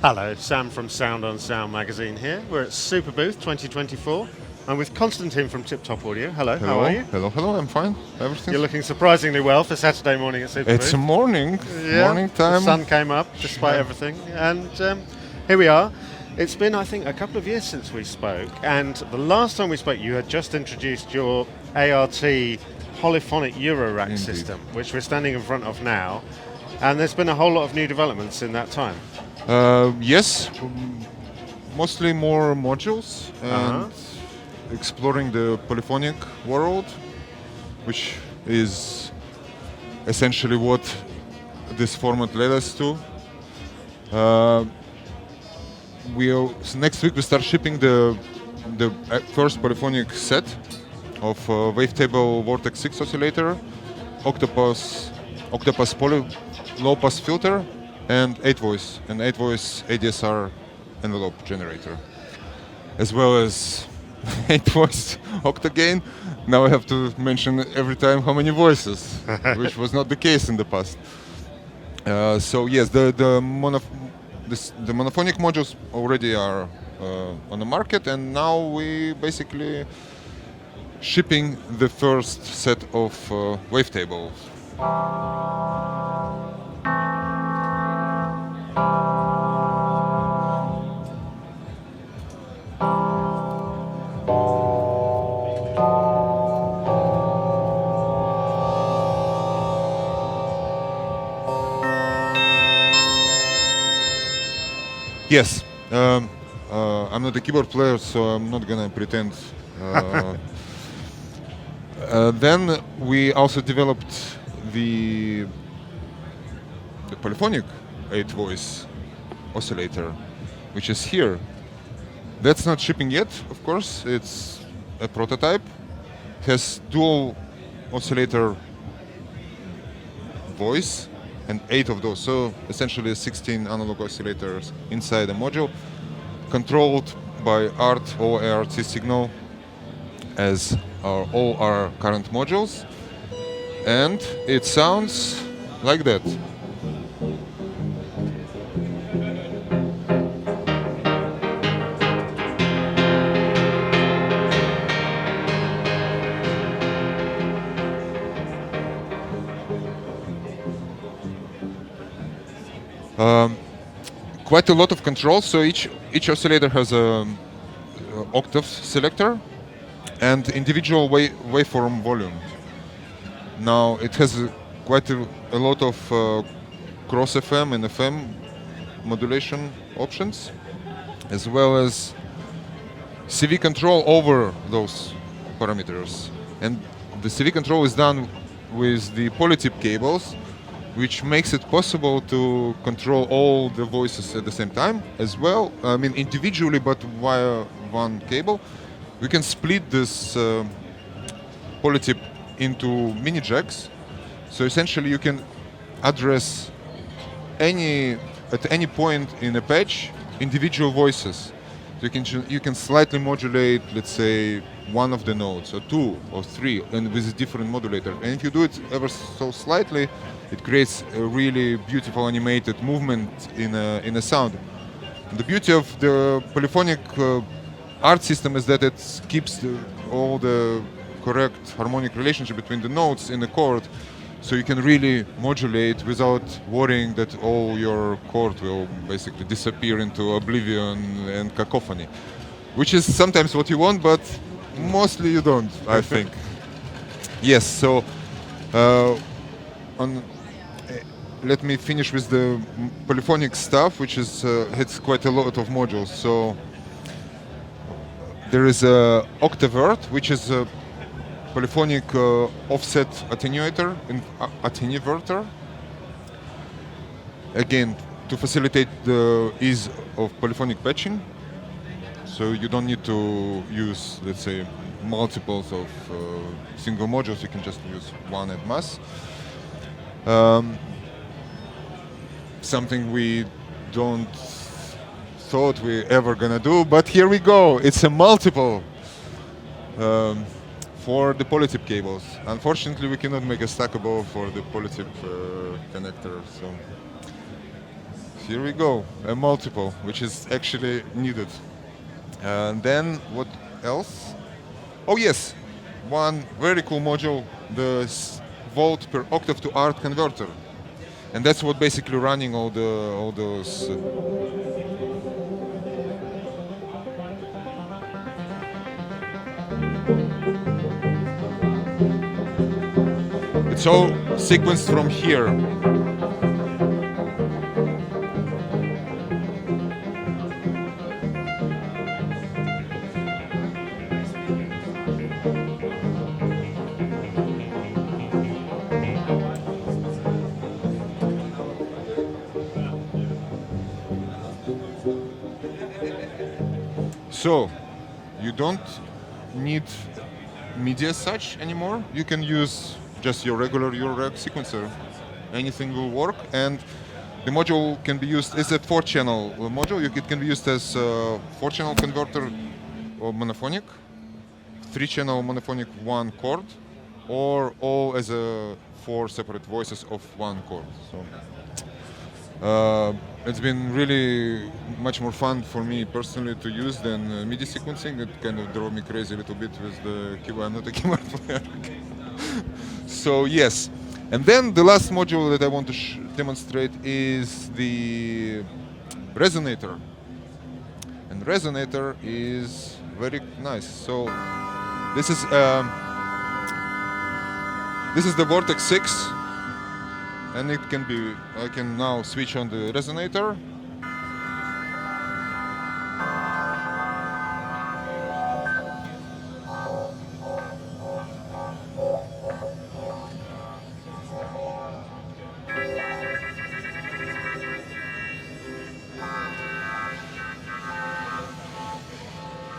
Hello, Sam from Sound on Sound magazine here. We're at SUPERBOOTH 2024. I'm with Constantine from Tiptop Audio. Hello, how are you? Hello, I'm fine. Everything. You're looking surprisingly well for Saturday morning at SUPERBOOTH. It's morning time. The sun came up despite everything. And here we are. It's been, I think, a couple of years since we spoke. And the last time we spoke, you had just introduced your ART Polyphonic Eurorack system, which we're standing in front of now. And there's been a whole lot of new developments in that time. Yes, mostly more modules and exploring the polyphonic world, which is essentially what this format led us to. Next week we start shipping the first polyphonic set of Wavetable Vortex 6 oscillator, Octopus Poly low pass filter, and 8-voice ADSR envelope generator, as well as 8-voice octagain. Now I have to mention every time how many voices, which was not the case in the past. So yes, the monophonic modules already are on the market, and now we basically shipping the first set of Wavetables. Yes, I'm not a keyboard player, so I'm not gonna pretend. Then we also developed the polyphonic 8-voice oscillator, which is here. That's not shipping yet, of course. It's a prototype. It has dual oscillator voice and 8 of those, so essentially 16 analog oscillators inside the module, controlled by ART or ART signal, as are all our current modules, and it sounds like that. Quite a lot of controls. So each oscillator has a octave selector and individual waveform volume. Now it has quite a lot of cross FM and FM modulation options, as well as CV control over those parameters. And the CV control is done with the polytip cables, which makes it possible to control all the voices at the same time as well. I mean, individually, but via one cable. We can split this polytip into mini jacks. So essentially, you can address at any point in a patch individual voices. So you can slightly modulate, let's say, one of the notes, or 2 or 3, and with a different modulator. And if you do it ever so slightly, it creates a really beautiful animated movement in a sound. And the beauty of the polyphonic art system is that it keeps all the correct harmonic relationship between the notes in a chord, so you can really modulate without worrying that all your chord will basically disappear into oblivion and cacophony, which is sometimes what you want, but mostly you don't, I think. Yes, so let me finish with the polyphonic stuff, which is it's quite a lot of modules. So there is a Octovert, which is a polyphonic offset attenuator and attenuverter. Again, to facilitate the ease of polyphonic patching. So you don't need to use, let's say, multiples of single modules. You can just use one en masse. Something we don't thought we ever gonna do, but here we go. It's a multiple for the polytip cables. Unfortunately, we cannot make a stackable for the polytip connector. So here we go, a multiple, which is actually needed. And then what else? Oh yes, one very cool module, the volt per octave to art converter, and that's what basically running all those. It's all sequenced from here. So, you don't need MIDI as such anymore. You can use just your regular Eurorack sequencer. Anything will work, and the module can be used as a 4-channel module. It can be used as a 4-channel converter or monophonic, 3-channel monophonic 1 chord, or all as a 4 separate voices of 1 chord. So. It's been really much more fun for me personally to use than MIDI sequencing. It kind of drove me crazy a little bit with the keyboard. I'm not a keyboard player. So yes, and then the last module that I want to demonstrate is the Resonator. And Resonator is very nice. So this is the Vortex 6. And it can be, I can now switch on the Resonator.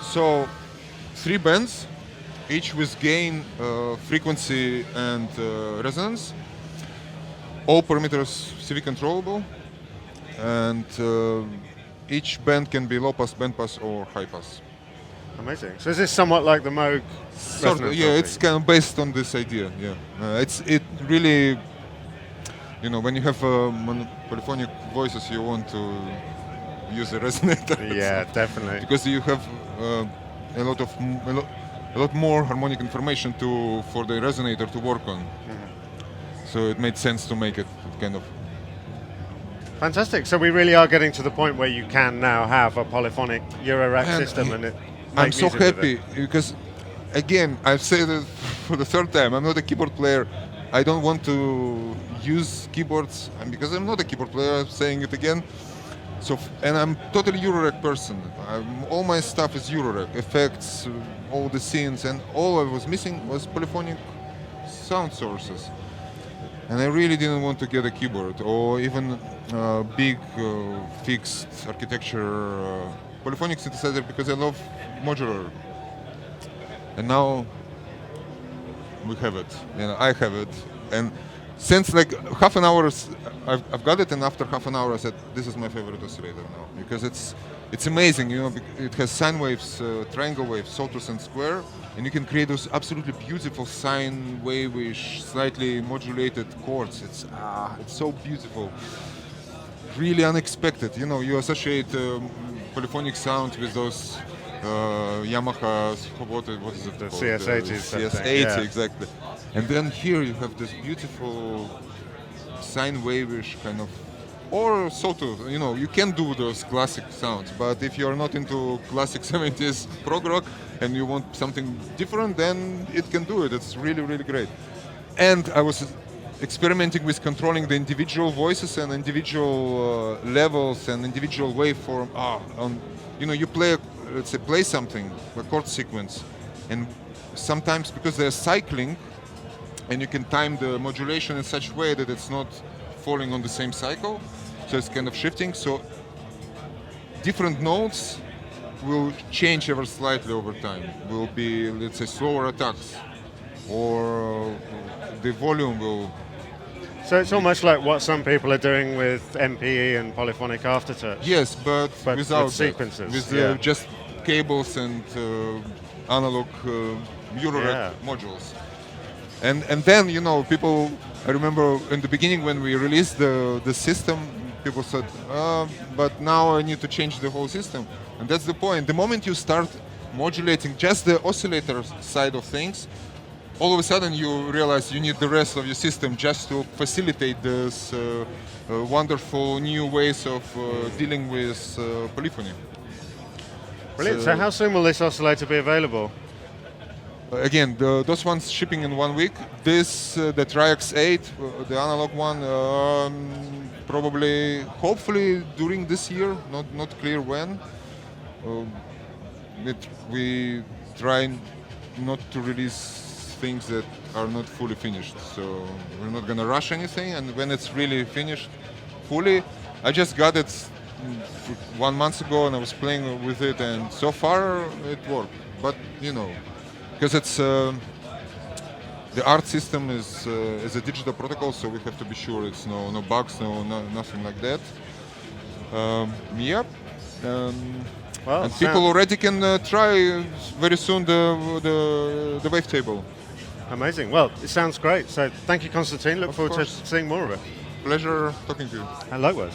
So 3 bands, each with gain, frequency and resonance. All parameters CV controllable, and each band can be low pass, band pass, or high pass. Amazing. So is this somewhat like the Moog? Sort of, yeah, it's kind of based on this idea. Yeah, it really, you know, when you have polyphonic voices, you want to use a resonator. Yeah, definitely. Because you have a lot more harmonic information for the resonator to work on. Mm-hmm. So it made sense to make it kind of. Fantastic. So we really are getting to the point where you can now have a polyphonic Eurorack system, and I'm so happy because, again, I've said it for the 3rd time. I'm not a keyboard player. I don't want to use keyboards, and because I'm not a keyboard player, I'm saying it again. So, and I'm totally Eurorack person. All my stuff is Eurorack, effects, all the scenes, and all I was missing was polyphonic sound sources. And I really didn't want to get a keyboard or even big fixed architecture polyphonic synthesizer because I love modular. And now we have it. You know, I have it. And since like half an hour, I've got it, and after half an hour I said, this is my favorite oscillator now because it's amazing. You know, it has sine waves, triangle waves, sawtooth and square. And you can create those absolutely beautiful sine wave-ish, slightly modulated chords. It's so beautiful, really unexpected. You know, you associate polyphonic sound with those Yamaha, what is it? The CS80s. CS80, yeah. Exactly. And then here you have this beautiful sine wave-ish kind of, or sawtooth. You know, you can do those classic sounds, but if you're not into classic 70s prog rock, and you want something different, then it can do it. It's really, really great. And I was experimenting with controlling the individual voices and individual levels and individual waveform. You know, you play, let's say, play something, a chord sequence, and sometimes because they're cycling, and you can time the modulation in such a way that it's not falling on the same cycle, so it's kind of shifting. So different notes will change ever slightly over time. Will be, let's say, slower attacks, or the volume will. So it's almost like what some people are doing with MPE and polyphonic aftertouch. Yes, but without with sequences. With just cables and analog Eurorack modules. And then, you know, people. I remember in the beginning when we released the system, people said, but now I need to change the whole system. And that's the point. The moment you start modulating just the oscillator side of things, all of a sudden you realize you need the rest of your system just to facilitate this wonderful new ways of dealing with polyphony. Brilliant. So how soon will this oscillator be available? Again, those ones shipping in 1 week. This, the Triax 8, the analog one, probably, hopefully during this year, not clear when. We try not to release things that are not fully finished, so we're not gonna rush anything, and when it's really finished fully, I just got it 1 month ago and I was playing with it, and so far it worked. But you know, because it's the art system is a digital protocol, so we have to be sure it's no bugs, nothing like that. Yep. Well, and people already can try very soon the Wavetable. Amazing. Well, it sounds great. So thank you, Konstantin. Look forward to seeing more of it. Pleasure talking to you. And likewise.